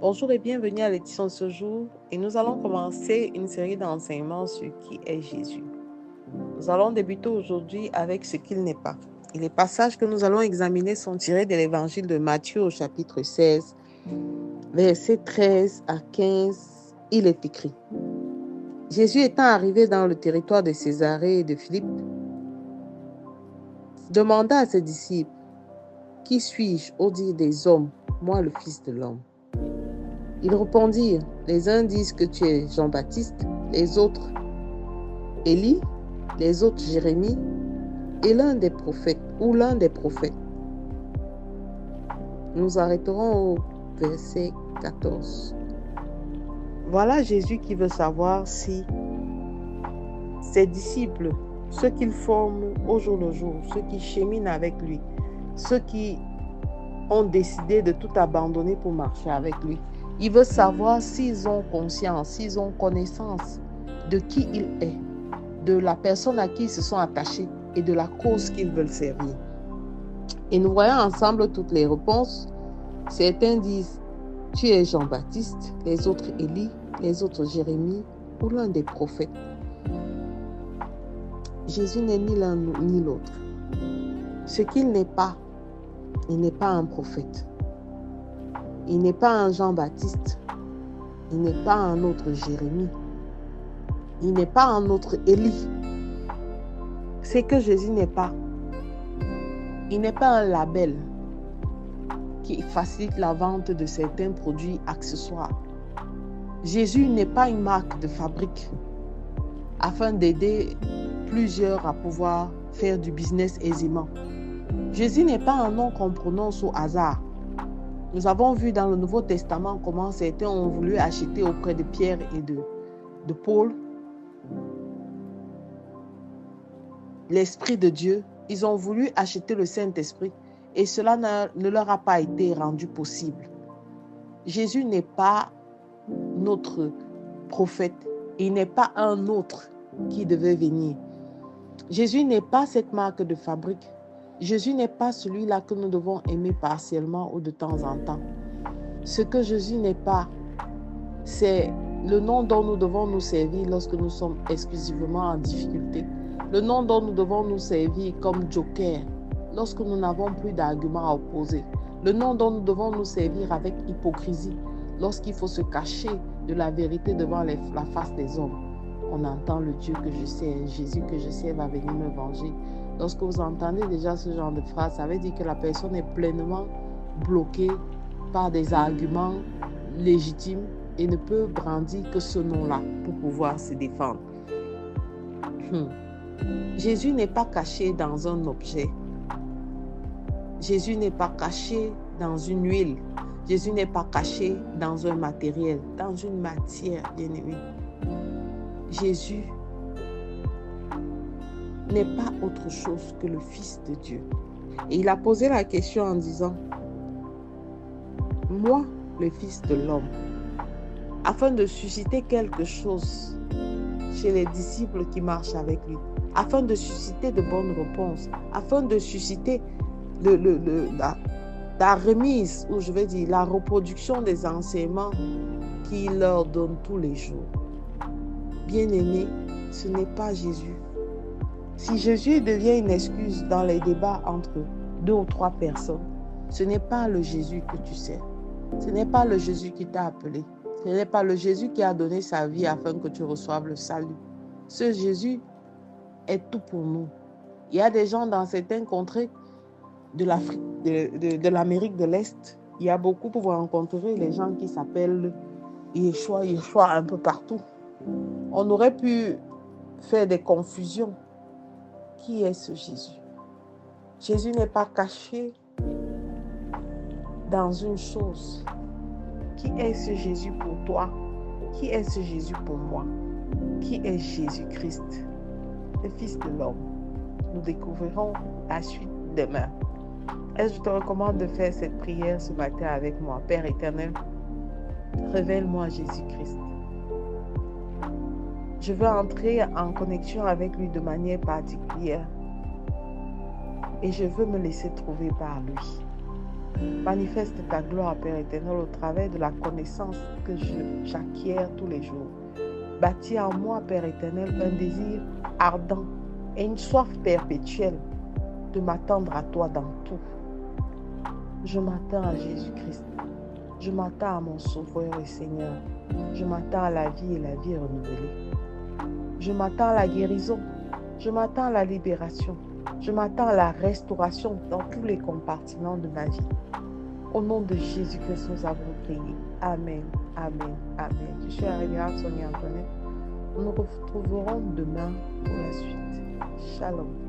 Bonjour et bienvenue à l'édition de ce jour et nous allons commencer une série d'enseignements sur qui est Jésus. Nous allons débuter aujourd'hui avec ce qu'il n'est pas. Et les passages que nous allons examiner sont tirés de l'évangile de Matthieu au chapitre 16, versets 13 à 15. Il est écrit: Jésus étant arrivé dans le territoire de Césarée et de Philippe, demanda à ses disciples: Qui suis-je au dire des hommes, moi le Fils de l'homme? Ils répondirent: Les uns disent que tu es Jean-Baptiste, les autres Élie, les autres Jérémie, et l'un des prophètes. Nous arrêterons au verset 14. Voilà Jésus qui veut savoir si ses disciples, ceux qu'il forme au jour le jour, ceux qui cheminent avec lui, ceux qui ont décidé de tout abandonner pour marcher avec lui, il veut savoir s'ils ont conscience, s'ils ont connaissance de qui il est, de la personne à qui ils se sont attachés et de la cause qu'ils veulent servir. Et nous voyons ensemble toutes les réponses. Certains disent: Tu es Jean-Baptiste, les autres Élie, les autres Jérémie ou l'un des prophètes. Jésus n'est ni l'un ni l'autre. Ce qu'il n'est pas, il n'est pas un prophète. Il n'est pas un Jean-Baptiste. Il n'est pas un autre Jérémie. Il n'est pas un autre Élie. C'est que Jésus n'est pas. Il n'est pas un label qui facilite la vente de certains produits accessoires. Jésus n'est pas une marque de fabrique afin d'aider plusieurs à pouvoir faire du business aisément. Jésus n'est pas un nom qu'on prononce au hasard. Nous avons vu dans le Nouveau Testament comment certains ont voulu acheter auprès de Pierre et de Paul l'Esprit de Dieu. Ils ont voulu acheter le Saint-Esprit et cela ne leur a pas été rendu possible. Jésus n'est pas notre prophète. Il n'est pas un autre qui devait venir. Jésus n'est pas cette marque de fabrique. Jésus n'est pas celui-là que nous devons aimer partiellement ou de temps en temps. Ce que Jésus n'est pas, c'est le nom dont nous devons nous servir lorsque nous sommes exclusivement en difficulté. Le nom dont nous devons nous servir comme joker lorsque nous n'avons plus d'arguments à opposer. Le nom dont nous devons nous servir avec hypocrisie lorsqu'il faut se cacher de la vérité devant la face des hommes. On entend le Dieu que je sais, Jésus que je sais va venir me venger. Lorsque vous entendez déjà ce genre de phrase, ça veut dire que la personne est pleinement bloquée par des arguments légitimes et ne peut brandir que ce nom-là pour pouvoir se défendre. Jésus n'est pas caché dans un objet. Jésus n'est pas caché dans une huile. Jésus n'est pas caché dans un matériel, dans une matière, bien-aimé. Jésus n'est pas autre chose que le Fils de Dieu. Et il a posé la question en disant: Moi, le Fils de l'homme, afin de susciter quelque chose chez les disciples qui marchent avec lui, afin de susciter de bonnes réponses, afin de susciter la remise, ou je vais dire la reproduction des enseignements qu'il leur donne tous les jours. Bien-aimé, ce n'est pas Jésus. Si Jésus devient une excuse dans les débats entre 2 ou 3 personnes, ce n'est pas le Jésus que tu sais. Ce n'est pas le Jésus qui t'a appelé. Ce n'est pas le Jésus qui a donné sa vie afin que tu reçoives le salut. Ce Jésus est tout pour nous. Il y a des gens dans certaines contrées de l'Amérique de l'Est. Il y a beaucoup, pour vous rencontrer, les gens qui s'appellent Yeshua un peu partout. On aurait pu faire des confusions. Qui est ce Jésus? Jésus n'est pas caché dans une chose. Qui est ce Jésus pour toi? Qui est ce Jésus pour moi? Qui est Jésus-Christ, le Fils de l'homme? Nous découvrirons la suite demain. Et je te recommande de faire cette prière ce matin avec moi. Père éternel, révèle-moi Jésus-Christ. Je veux entrer en connexion avec lui de manière particulière et je veux me laisser trouver par lui. Manifeste ta gloire, Père éternel, au travers de la connaissance que j'acquiers tous les jours. Bâtis en moi, Père éternel, un désir ardent et une soif perpétuelle de m'attendre à toi dans tout. Je m'attends à Jésus-Christ. Je m'attends à mon Sauveur et Seigneur. Je m'attends à la vie et la vie renouvelée. Je m'attends à la guérison. Je m'attends à la libération. Je m'attends à la restauration dans tous les compartiments de ma vie. Au nom de Jésus-Christ, nous avons prié. Amen, amen, amen. Je suis la révérende Sonia Antoinette. Nous nous retrouverons demain pour la suite. Shalom.